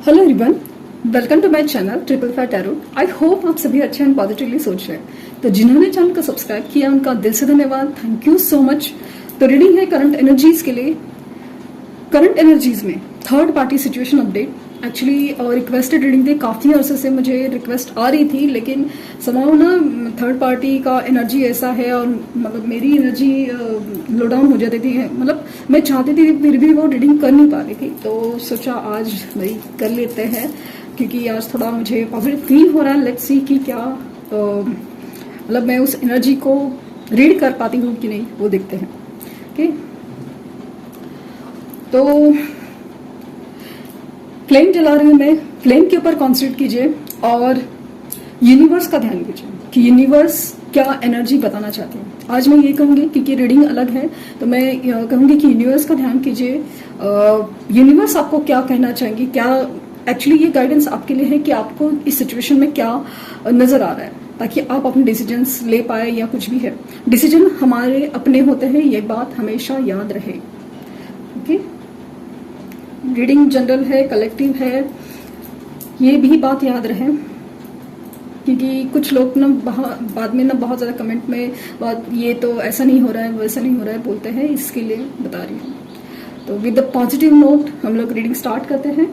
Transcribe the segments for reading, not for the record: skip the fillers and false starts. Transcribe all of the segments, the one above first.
Hello everyone, welcome to my channel triple five tarot. I hope आप सभी अच्छे and positively सोच रहे हैं। तो जिन्होंने चैनल को सब्सक्राइब किया उनका दिल से धन्यवाद, थैंक यू सो मच। तो रीडिंग है करंट एनर्जीज के लिए। करंट एनर्जीज में third party situation update. Actually requested reading थी, काफ़ी अरसे से मुझे रिक्वेस्ट आ रही थी, लेकिन समाउ ना थर्ड पार्टी का एनर्जी ऐसा है और मतलब मेरी एनर्जी लो डाउन हो जाती थी। मतलब मैं चाहती थी फिर भी वो रीडिंग कर नहीं पा रही थी, तो सोचा आज भाई कर लेते हैं, क्योंकि आज थोड़ा मुझे पॉजिटिव फील हो रहा है। लेट्स सी कि क्या मतलब मैं उस एनर्जी को रीड कर पाती हूँ कि नहीं, वो देखते हैं। ओके, तो फ्लेम जला रही हूँ मैं। फ्लेम के ऊपर कॉन्सेंट्रेट कीजिए और यूनिवर्स का ध्यान कीजिए कि यूनिवर्स क्या एनर्जी बताना चाहती है। आज मैं ये कहूँगी, क्योंकि रीडिंग अलग है, तो मैं कहूँगी कि यूनिवर्स का ध्यान कीजिए। यूनिवर्स आपको क्या कहना चाहेंगी, क्या एक्चुअली ये गाइडेंस आपके लिए है कि आपको इस सिचुएशन में क्या नजर आ रहा है, ताकि आप अपने डिसीजंस ले पाए या कुछ भी है। डिसीजन हमारे अपने होते हैं, ये बात हमेशा याद रहे। ओके, रीडिंग जनरल है, कलेक्टिव है, ये भी बात याद रहे, क्योंकि कुछ लोग ना बाद में ना बहुत ज़्यादा कमेंट में बात ये तो ऐसा नहीं हो रहा है, वैसा नहीं हो रहा है बोलते हैं, इसके लिए बता रही हूँ। तो विद द पॉजिटिव नोट हम लोग रीडिंग स्टार्ट करते हैं।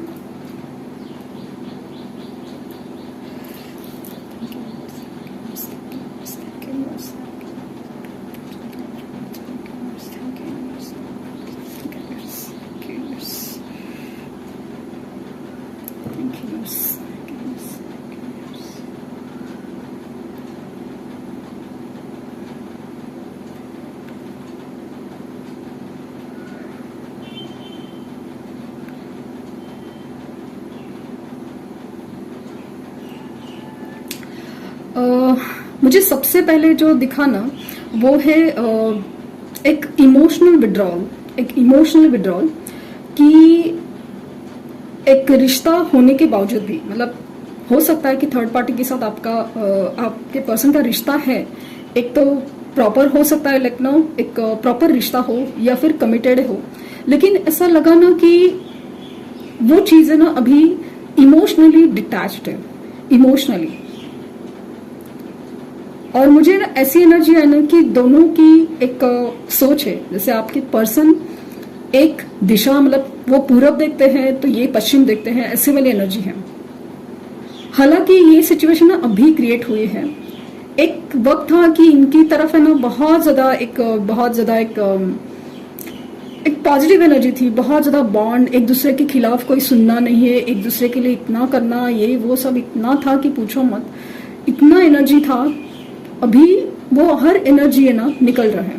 मुझे सबसे पहले जो दिखा ना वो है एक इमोशनल विड्रॉल कि एक रिश्ता होने के बावजूद भी, मतलब हो सकता है कि थर्ड पार्टी के साथ आपके पर्सन का रिश्ता है, एक तो प्रॉपर हो सकता है, लाइक नो एक प्रॉपर रिश्ता हो या फिर कमिटेड हो, लेकिन ऐसा लगा ना कि वो चीज़ है ना अभी इमोशनली डिटैच्ड है, इमोशनली। और मुझे ना ऐसी एनर्जी है ना कि दोनों की एक सोच है, जैसे आपके पर्सन एक दिशा, मतलब वो पूरब देखते हैं तो ये पश्चिम देखते हैं, ऐसे वाली एनर्जी है। हालांकि ये सिचुएशन ना अभी क्रिएट हुई है। एक वक्त था कि इनकी तरफ है ना बहुत ज्यादा एक पॉजिटिव एनर्जी थी, बहुत ज्यादा बॉन्ड, एक दूसरे के खिलाफ कोई सुनना नहीं है, एक दूसरे के लिए इतना करना, ये वो सब इतना था कि पूछो मत, इतना एनर्जी था। अभी वो हर एनर्जी है ना निकल रहा है।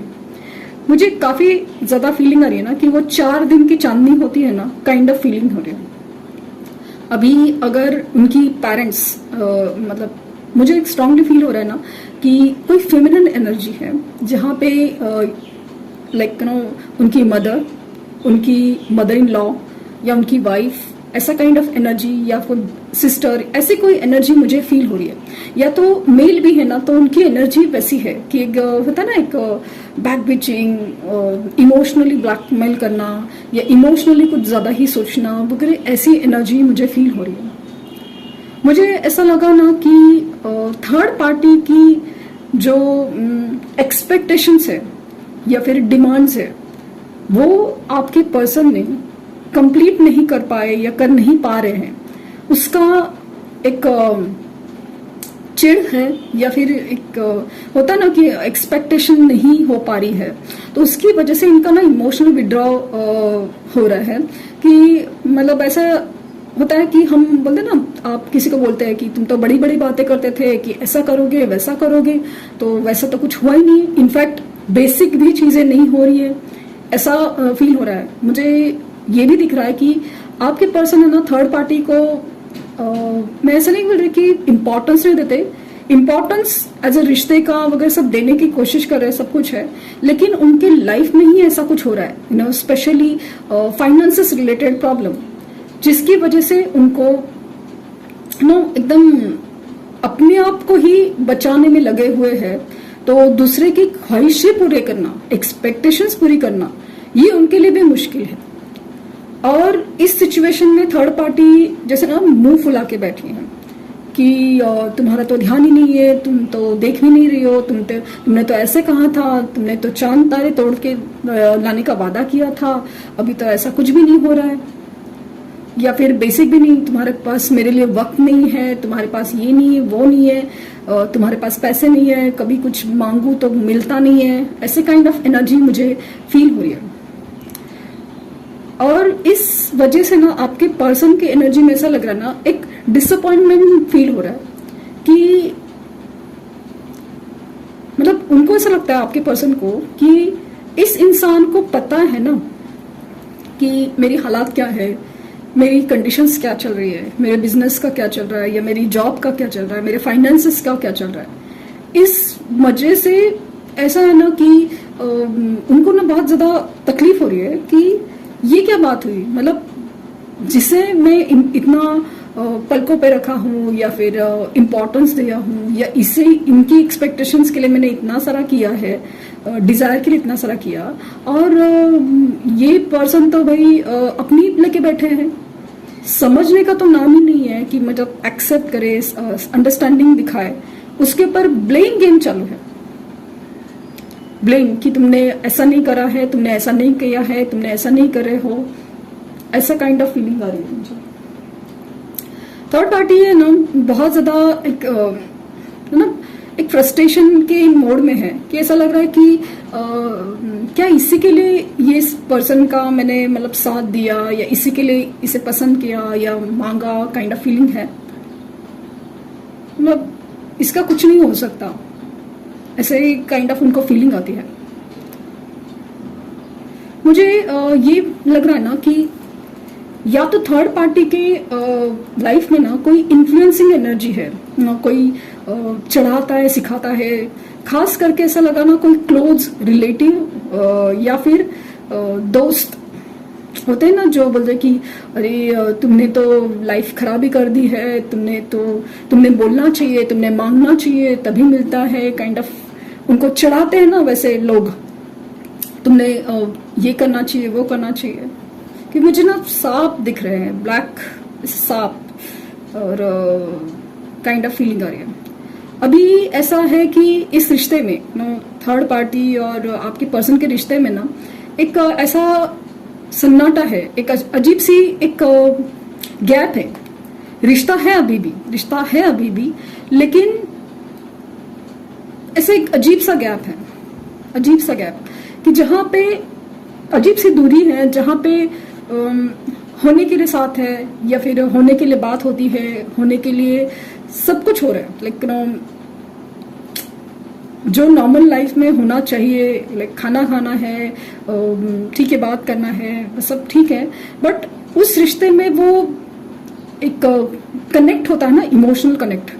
मुझे काफी ज्यादा फीलिंग आ रही है ना कि वो 4 दिन की चांदनी होती है ना, काइंड ऑफ फीलिंग हो रही है अभी। अगर उनकी पेरेंट्स मतलब मुझे एक स्ट्रांगली फील हो रहा है ना कि कोई फेमिनिन एनर्जी है, जहाँ पे लाइक नो उनकी मदर इन लॉ या उनकी वाइफ, ऐसा काइंड ऑफ एनर्जी, या फिर सिस्टर, ऐसी कोई एनर्जी मुझे फील हो रही है। या तो मेल भी है ना, तो उनकी एनर्जी वैसी है कि एक होता है ना एक बैक बिचिंग, इमोशनली ब्लैकमेल करना या इमोशनली कुछ ज्यादा ही सोचना वगैरह, ऐसी एनर्जी मुझे फील हो रही है। मुझे ऐसा लगा ना कि थर्ड पार्टी की जो एक्सपेक्टेशंस है या फिर डिमांड्स है, वो आपके पर्सन ने कंप्लीट नहीं कर पाए या कर नहीं पा रहे हैं, उसका एक चिढ़ है, या फिर एक होता ना कि एक्सपेक्टेशन नहीं हो पा रही है, तो उसकी वजह से इनका ना इमोशनल विड्रॉ हो रहा है। कि मतलब ऐसा होता है कि हम बोलते ना, आप किसी को बोलते हैं कि तुम तो बड़ी बड़ी बातें करते थे कि ऐसा करोगे वैसा करोगे, तो वैसा तो कुछ हुआ ही नहीं, इनफैक्ट बेसिक भी चीजें नहीं हो रही है, ऐसा फील हो रहा है। मुझे ये भी दिख रहा है कि आपके पर्सन है ना थर्ड पार्टी को मैं ऐसा नहीं बोल रही कि इम्पोर्टेंस नहीं देते, इम्पोर्टेंस एज ए रिश्ते का वगैरह सब देने की कोशिश कर रहे हैं, सब कुछ है, लेकिन उनके लाइफ में ही ऐसा कुछ हो रहा है, you know, specially finances related problem, जिसकी वजह से उनको नो एकदम अपने आप को ही बचाने में लगे हुए हैं। तो दूसरे की ख्वाहिशें पूरे करना, एक्सपेक्टेशंस पूरी करना, ये उनके लिए भी मुश्किल है। और इस सिचुएशन में थर्ड पार्टी जैसे ना मुंह फुला के बैठी है कि तुम्हारा तो ध्यान ही नहीं है, तुम तो देख भी नहीं रही हो, तुमने तो ऐसे कहा था, तुमने तो चांद तारे तोड़ के लाने का वादा किया था, अभी तो ऐसा कुछ भी नहीं हो रहा है। या फिर बेसिक भी नहीं, तुम्हारे पास मेरे लिए वक्त नहीं है, तुम्हारे पास ये नहीं है, वो नहीं है, तुम्हारे पास पैसे नहीं है, कभी कुछ मांगू तो मिलता नहीं है, ऐसे काइंड ऑफ एनर्जी मुझे फील हो रही है। और इस वजह से ना आपके पर्सन की एनर्जी में ऐसा लग रहा है ना, एक डिसअपॉइंटमेंट फील हो रहा है कि मतलब उनको ऐसा लगता है आपके पर्सन को कि इस इंसान को पता है ना कि मेरी हालात क्या है, मेरी कंडीशंस क्या चल रही है, मेरे बिजनेस का क्या चल रहा है, या मेरी जॉब का क्या चल रहा है, मेरे फाइनेंसेस का क्या चल रहा है। इस वजह से ऐसा है ना कि उनको ना बहुत ज्यादा तकलीफ हो रही है कि ये क्या बात हुई, मतलब जिसे मैं इतना पलकों पे रखा हूँ या फिर इम्पोर्टेंस दिया हूँ, या इसे इनकी एक्सपेक्टेशंस के लिए मैंने इतना सारा किया है, डिजायर के लिए इतना सारा किया, और ये पर्सन तो भाई अपनी लेके बैठे हैं, समझने का तो नाम ही नहीं है कि मतलब एक्सेप्ट करे, अंडरस्टैंडिंग दिखाए, उसके ऊपर ब्लेम गेम चालू है। ब्लेम कि तुमने ऐसा नहीं करा है, तुमने ऐसा नहीं किया है, तुमने ऐसा नहीं करे हो, ऐसा काइंड ऑफ फीलिंग आ रही है मुझे। थर्ड पार्टी है ना बहुत ज्यादा एक ना एक फ्रस्ट्रेशन के मोड में है कि ऐसा लग रहा है कि क्या इसी के लिए ये पर्सन का मैंने मतलब साथ दिया, या इसी के लिए इसे पसंद किया या मांगा, काइंड ऑफ फीलिंग है। मतलब इसका कुछ नहीं हो सकता, ऐसे काइंड ऑफ उनको फीलिंग आती है। मुझे ये लग रहा है ना कि या तो थर्ड पार्टी के लाइफ में ना कोई इन्फ्लुएंसिंग एनर्जी है, ना कोई चढ़ाता है, सिखाता है, खास करके ऐसा लगा ना कोई क्लोज रिलेटिव या फिर दोस्त होते हैं ना जो बोलते हैं कि अरे तुमने तो लाइफ खराब ही कर दी है, तुमने बोलना चाहिए, तुमने मांगना चाहिए तभी मिलता है, काइंड ऑफ उनको चढ़ाते हैं ना वैसे लोग, तुमने ये करना चाहिए, वो करना चाहिए। कि मुझे ना सांप दिख रहे हैं, ब्लैक सांप, और काइंड ऑफ फीलिंग आ रही है। अभी ऐसा है कि इस रिश्ते में ना थर्ड पार्टी और आपके पर्सन के रिश्ते में ना एक ऐसा सन्नाटा है, एक अजीब सी एक गैप है। रिश्ता है अभी भी, लेकिन ऐसे एक अजीब सा गैप कि जहां पे अजीब सी दूरी है, जहां पे होने के लिए साथ है, या फिर होने के लिए बात होती है, होने के लिए सब कुछ हो रहा है, लाइक जो नॉर्मल लाइफ में होना चाहिए, लाइक खाना खाना है, ठीक है, बात करना है, सब ठीक है, बट उस रिश्ते में वो एक कनेक्ट होता है ना, इमोशनल कनेक्ट,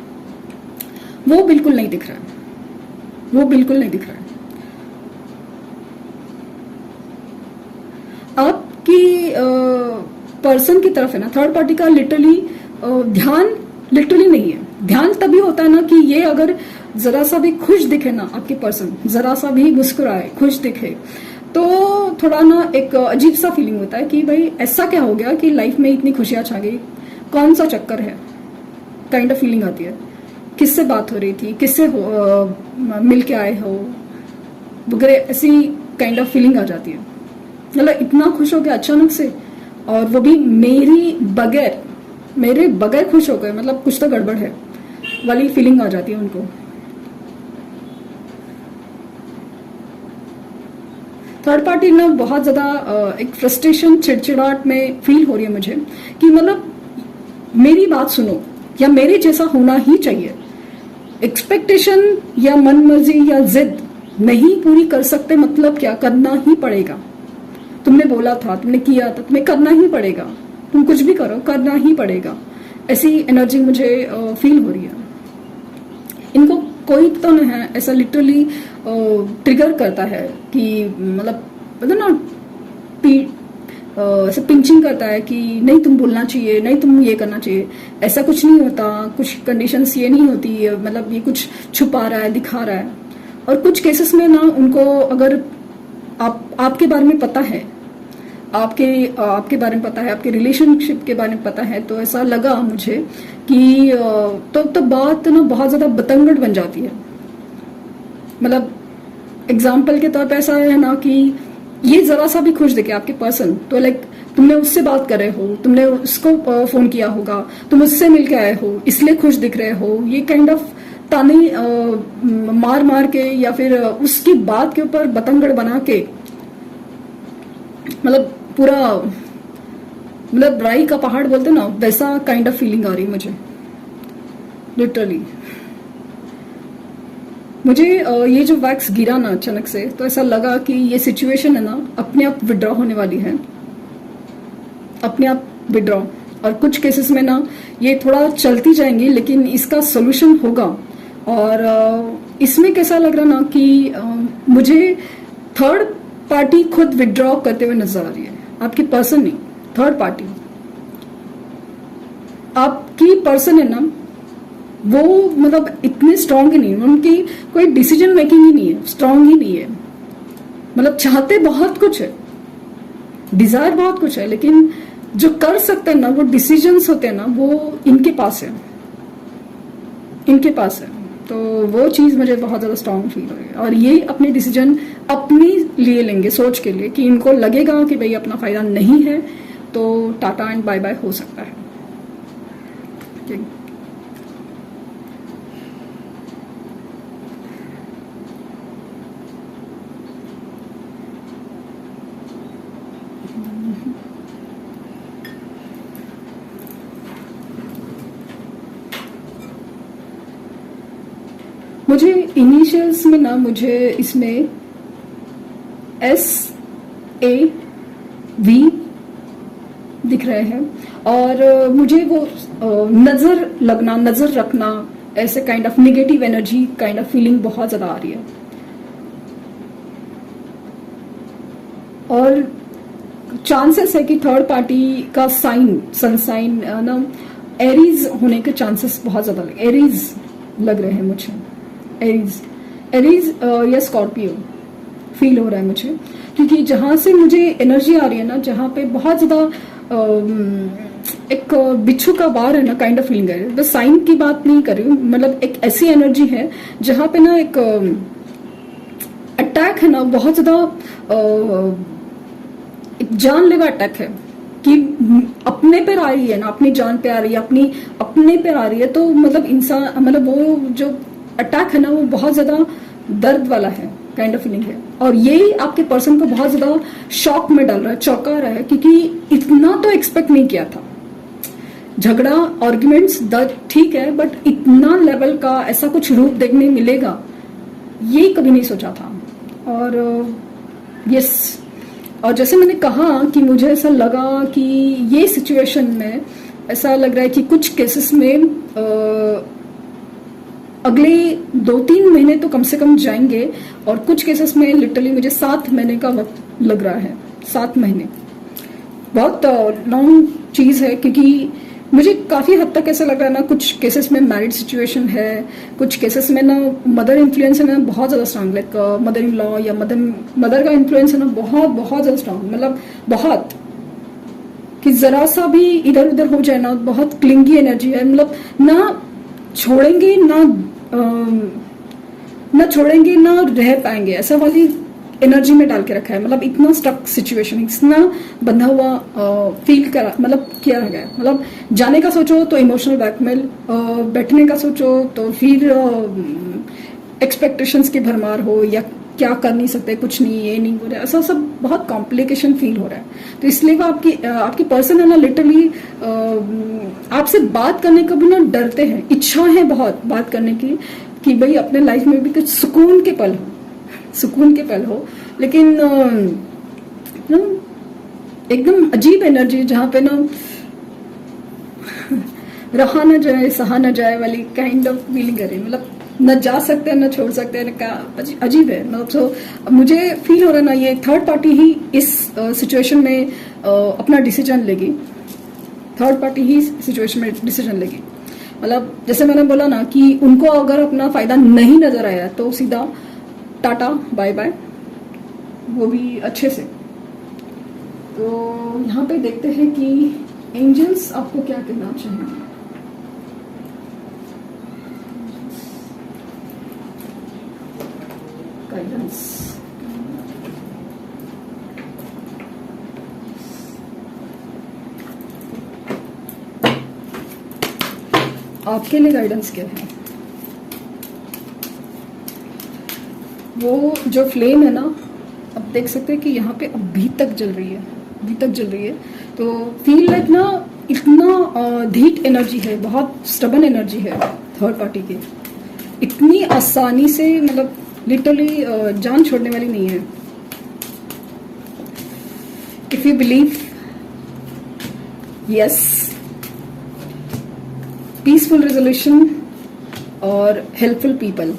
वो बिल्कुल नहीं दिख रहा है। आपकी पर्सन की तरफ है ना थर्ड पार्टी का लिटरली ध्यान लिटरली नहीं है। ध्यान तभी होता है ना कि ये अगर जरा सा भी खुश दिखे ना, आपके पर्सन जरा सा भी मुस्कुराए, खुश दिखे, तो थोड़ा ना एक अजीब सा फीलिंग होता है कि भाई ऐसा क्या हो गया कि लाइफ में इतनी खुशियां छा गई, कौन सा चक्कर है, काइंड ऑफ फीलिंग आती है। किससे बात हो रही थी, किससे मिल के आए हो वगैरह, ऐसी काइंड ऑफ फीलिंग आ जाती है। मतलब इतना खुश हो गया अचानक से, और वो भी मेरे बगैर खुश हो गए, मतलब कुछ तो गड़बड़ है वाली फीलिंग आ जाती है उनको। थर्ड पार्टी ना बहुत ज्यादा एक फ्रस्ट्रेशन, चिड़चिड़ाहट में फील हो रही है मुझे कि मतलब मेरी बात सुनो, या मेरे जैसा होना ही चाहिए। एक्सपेक्टेशन या मन मर्जी या जिद नहीं पूरी कर सकते, मतलब क्या, करना ही पड़ेगा। तुमने बोला था, तुमने किया था, तुम्हें करना ही पड़ेगा, तुम कुछ भी करो करना ही पड़ेगा, ऐसी एनर्जी मुझे फील हो रही है। इनको कोई तो नहीं है ऐसा लिटरली ट्रिगर करता है कि मतलब ना ऐसे पिंचिंग करता है कि नहीं तुम बोलना चाहिए, नहीं तुम ये करना चाहिए, ऐसा कुछ नहीं होता, कुछ कंडीशंस ये नहीं होती, मतलब ये कुछ छुपा रहा है, दिखा रहा है। और कुछ केसेस में ना उनको अगर आपके बारे में पता है आपके बारे में पता है, आपके रिलेशनशिप के बारे में पता है, तो ऐसा लगा मुझे कि तो बात ना बहुत ज्यादा बतंगड़ बन जाती है। मतलब एग्जाम्पल के तौर पे ऐसा है ना कि ये जरा सा भी खुश दिखे आपके पर्सन, तो लाइक तुमने उससे बात कर रहे हो, तुमने उसको फोन किया होगा, तुम उससे मिल के आए हो, इसलिए खुश दिख रहे हो, ये काइंड ऑफ ताने मार मार के या फिर उसकी बात के ऊपर बतंगड़ बना के, मतलब पूरा, मतलब राई का पहाड़ बोलते ना, वैसा काइंड ऑफ फीलिंग आ रही मुझे लिटरली। मुझे ये जो वैक्स गिरा ना अचानक से, तो ऐसा लगा कि ये सिचुएशन है ना अपने आप विड्रॉ होने वाली है, अपने आप विड्रॉ। और कुछ केसेस में ना ये थोड़ा चलती जाएंगी, लेकिन इसका सोल्यूशन होगा। और इसमें कैसा लग रहा ना कि मुझे थर्ड पार्टी खुद विड्रॉ करते हुए नजर आ रही है। आपकी पर्सन नहीं, थर्ड पार्टी। आपकी पर्सन है ना, वो मतलब इतने स्ट्रांग ही नहीं, उनकी कोई डिसीजन मेकिंग ही नहीं है, स्ट्रांग ही नहीं है। मतलब चाहते बहुत कुछ है, डिजायर बहुत कुछ है, लेकिन जो कर सकते हैं ना, वो डिसीजंस होते हैं ना, वो इनके पास है, इनके पास है। तो वो चीज मुझे बहुत ज्यादा स्ट्रांग फील हो रही है। और ये अपने डिसीजन अपने लिए लेंगे, सोच के लिए, कि इनको लगेगा कि भाई अपना फायदा नहीं है, तो टाटा एंड बाय बाय हो सकता है। ठीक। मुझे इनिशियल्स में ना, मुझे इसमें SAV दिख रहे हैं, और मुझे वो नजर लगना, नजर रखना, ऐसे kind of negative energy kind of feeling बहुत ज्यादा आ रही है। और चांसेस है कि थर्ड पार्टी का साइन, सन साइन ना एरीज होने के चांसेस बहुत ज्यादा एरीज लग रहे हैं मुझे। एरीज या स्कॉर्पियो फील हो रहा है मुझे, क्योंकि जहां से मुझे एनर्जी आ रही है ना, जहां पे बहुत ज्यादा एक बिच्छू का बार है ना काइंड ऑफ फीलिंग है। बस साइन की बात नहीं कर रही हूँ, मतलब एक ऐसी एनर्जी है जहां पे ना एक अटैक है ना, बहुत ज्यादा एक जानलेवा अटैक है, कि अपने पे आ रही है ना, अपनी जान पे आ रही है, अपने पे आ रही है। तो मतलब इंसान, मतलब वो जो अटैक है ना, वो बहुत ज्यादा दर्द वाला है, काइंड ऑफ फीलिंग है। और ये आपके पर्सन को बहुत ज्यादा शॉक में डाल रहा है, चौंका रहा है, क्योंकि इतना तो एक्सपेक्ट नहीं किया था। झगड़ा, आर्ग्यूमेंट्स, दर्द ठीक है, बट इतना लेवल का ऐसा कुछ रूप देखने मिलेगा, ये कभी नहीं सोचा था। और यस, और जैसे मैंने कहा कि मुझे ऐसा लगा कि ये सिचुएशन में ऐसा लग रहा है कि कुछ केसेस में अगले 2-3 महीने तो कम से कम जाएंगे, और कुछ केसेस में लिटरली मुझे 7 महीने का वक्त लग रहा है। 7 महीने बहुत लॉन्ग चीज है, क्योंकि मुझे काफी हद तक ऐसा लग रहा है ना, कुछ केसेस में मैरिड सिचुएशन है, कुछ केसेस में ना मदर इन्फ्लुएंस है ना बहुत ज्यादा strong, like mother in law या मदर का इन्फ्लुएंस है ना बहुत बहुत ज्यादा स्ट्रांग, मतलब बहुत, कि जरा सा भी इधर उधर हो जाए ना, बहुत क्लिंगी एनर्जी है। मतलब ना छोड़ेंगे ना छोड़ेंगे ना रह पाएंगे, ऐसा वाली एनर्जी में डाल के रखा है। मतलब इतना स्टक सिचुएशन, इतना बंधा हुआ फील करा, मतलब किया गया है। मतलब जाने का सोचो तो इमोशनल ब्लैकमेल, बैठने का सोचो तो फिर एक्सपेक्टेशंस की भरमार हो, या क्या कर नहीं सकते, कुछ नहीं, ये नहीं हो रहा, ऐसा सब बहुत कॉम्प्लिकेशन फील हो रहा है। तो इसलिए वो आपकी पर्सन है ना, लिटरली आपसे बात करने का भी ना डरते हैं, इच्छा है बहुत बात करने की, कि भाई अपने लाइफ में भी कुछ सुकून के पल हो, लेकिन ना एकदम अजीब एनर्जी, जहाँ पे ना रहा ना जाए, सहा ना जाए वाली काइंड ऑफ फीलिंग है। मतलब न जा सकते हैं, न छोड़ सकते हैं, क्या अजीब है। मतलब तो मुझे फील हो रहा है ना, ये थर्ड पार्टी ही इस सिचुएशन में अपना डिसीजन लेगी, थर्ड पार्टी ही सिचुएशन में डिसीजन लेगी। मतलब जैसे मैंने बोला ना कि उनको अगर अपना फायदा नहीं नजर आया तो सीधा टाटा बाय बाय, वो भी अच्छे से। तो यहाँ पे देखते हैं कि एंजल्स आपको क्या कहना चाहेंगे। गाइडेंस, आपके लिए गाइडेंस क्या है? वो जो फ्लेम है ना, अब देख सकते हैं कि यहाँ पे अभी तक जल रही है, अभी तक जल रही है। तो फील लाइक ना इतना धीट एनर्जी है, बहुत स्टबन एनर्जी है थर्ड पार्टी की, इतनी आसानी से मतलब लिटरली जान छोड़ने वाली नहीं है। If you believe, yes, peaceful resolution और हेल्पफुल पीपल।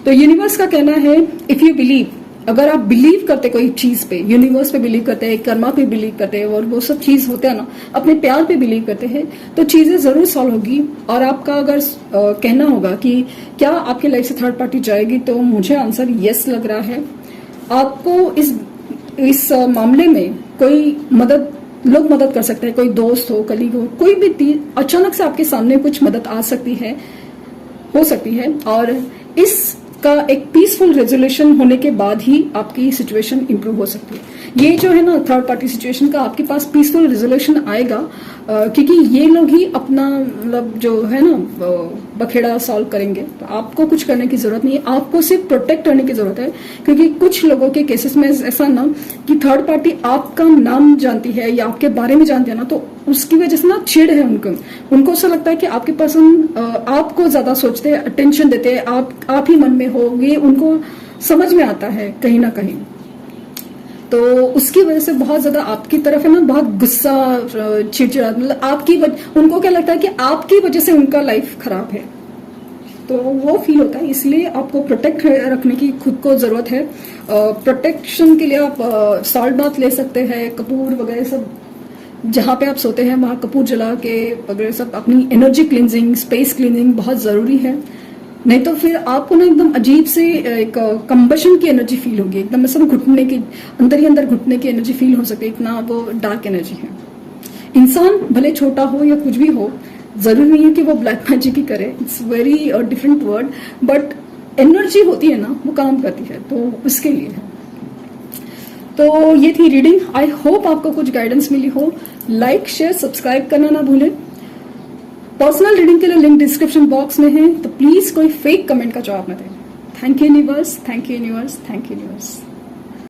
तो यूनिवर्स का कहना है इफ यू बिलीव, अगर आप बिलीव करते कोई चीज पे, यूनिवर्स पे बिलीव करते हैं, कर्मा पे बिलीव करते हैं और वो सब चीज होते हैं ना, अपने प्यार पे बिलीव करते हैं, तो चीजें जरूर सॉल्व होगी। और आपका अगर कहना होगा कि क्या आपकी लाइफ से थर्ड पार्टी जाएगी, तो मुझे आंसर यस लग रहा है। आपको इस मामले में कोई लोग मदद कर सकते हैं, कोई दोस्त हो, कलीग हो, कोई भी अचानक से आपके सामने कुछ मदद आ सकती है, हो सकती है। और इसका एक पीसफुल रेजोल्यूशन होने के बाद ही आपकी सिचुएशन इंप्रूव हो सकती है। ये जो है ना थर्ड पार्टी सिचुएशन का, आपके पास पीसफुल रेजोल्यूशन आएगा क्योंकि ये लोग ही अपना मतलब जो है ना बखेड़ा सॉल्व करेंगे। तो आपको कुछ करने की जरूरत नहीं है, आपको सिर्फ प्रोटेक्ट करने की जरूरत है। क्योंकि कुछ लोगों के केसेस में ऐसा ना कि थर्ड पार्टी आपका नाम जानती है या आपके बारे में जानती है ना, तो उसकी वजह से ना चिढ़ है उनको ऐसा लगता है कि आपके पर्सन आपको ज्यादा सोचते हैं, अटेंशन देते हैं, आप ही मन में हो, ये उनको समझ में आता है कहीं ना कहीं। तो उसकी वजह से बहुत ज्यादा आपकी तरफ है ना बहुत गुस्सा, चिड़चिड़ा, मतलब उनको क्या लगता है कि आपकी वजह से उनका लाइफ खराब है, तो वो फील होता है। इसलिए आपको प्रोटेक्ट रखने की खुद को जरूरत है। प्रोटेक्शन के लिए आप सॉल्ट बाथ ले सकते हैं, कपूर वगैरह सब, जहाँ पे आप सोते हैं वहां कपूर जला के वगैरह सब, अपनी एनर्जी क्लींजिंग, स्पेस क्लींजिंग बहुत जरूरी है। नहीं तो फिर आपको ना एकदम अजीब से एक कंबशन की एनर्जी फील होगी, एकदम सब घुटने की, अंदर ही अंदर घुटने की एनर्जी फील हो सकती है, इतना वो डार्क एनर्जी है। इंसान भले छोटा हो या कुछ भी हो, जरूरी नहीं है कि वो ब्लैक मैजिक ही करे, it's very different word, but energy होती है ना वो काम करती है, तो उसके लिए है। तो ये थी रीडिंग, आई होप आपको कुछ गाइडेंस मिली हो। लाइक, शेयर, सब्सक्राइब करना ना भूलें। पर्सनल रीडिंग के लिए लिंक डिस्क्रिप्शन बॉक्स में है, तो प्लीज कोई फेक कमेंट का जवाब न दें। Thank you universe, thank you universe, thank you universe.